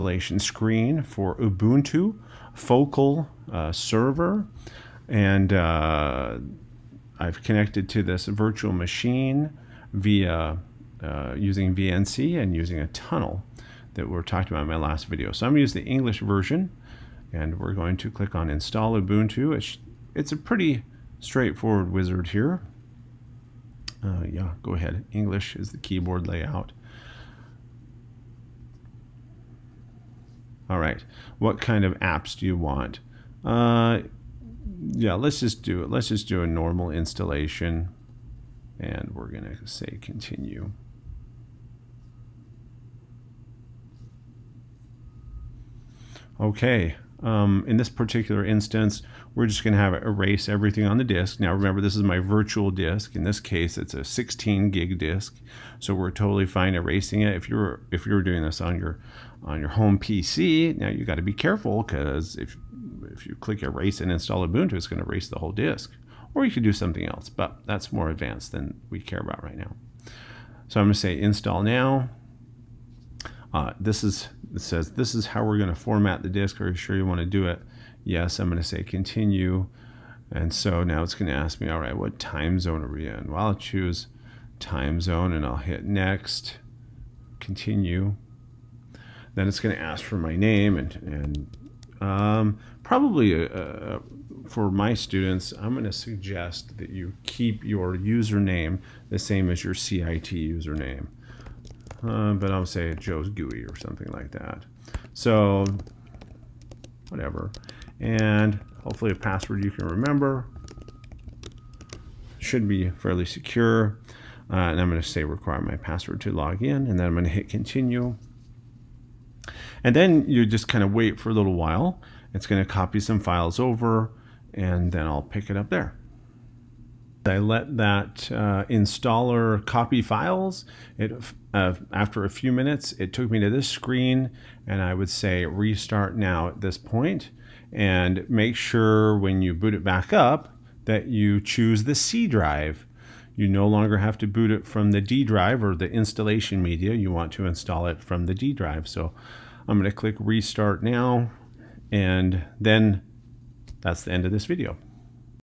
installation screen for Ubuntu Focal server, and I've connected to this virtual machine via using VNC and using a tunnel that we were talking about in my last video. So I'm going to use the English version, and we're going to click on Install Ubuntu. It's a pretty straightforward wizard here. Yeah, go ahead. English is the keyboard layout. All right, what kind of apps do you want? Yeah, let's just do it. Let's just do a normal installation, and we're going to say continue. Okay, in this particular instance, we're just going to have it erase everything on the disk. Now remember, this is my virtual disk. In this case, it's a 16 gig disk, so we're totally fine erasing it. If you're doing this on your home PC, now you got to be careful, because if you click erase and install Ubuntu, it's going to erase the whole disk. Or you could do something else, but that's more advanced than we care about right now. So I'm going to say install now. It says this is how we're going to format the disk. Are you sure you want to do it? Yes, I'm going to say continue. And so now it's going to ask me, all right, what time zone are we in? Well, I'll choose time zone, and I'll hit next, continue. Then it's going to ask for my name, and probably for my students, I'm going to suggest that you keep your username the same as your CIT username. But I'll say Joe's GUI or something like that. So whatever. And hopefully a password you can remember. Should be fairly secure. And I'm going to say require my password to log in, and then I'm going to hit continue. And then you just kind of wait for a little while. It's going to copy some files over, and then I'll pick it up there. I let that installer copy files. After a few minutes, it took me to this screen, and I would say restart now at this point. And make sure when you boot it back up that you choose the C drive. You no longer have to boot it from the D drive or the installation media. You want to install it from the D drive. So I'm going to click restart now, and then that's the end of this video.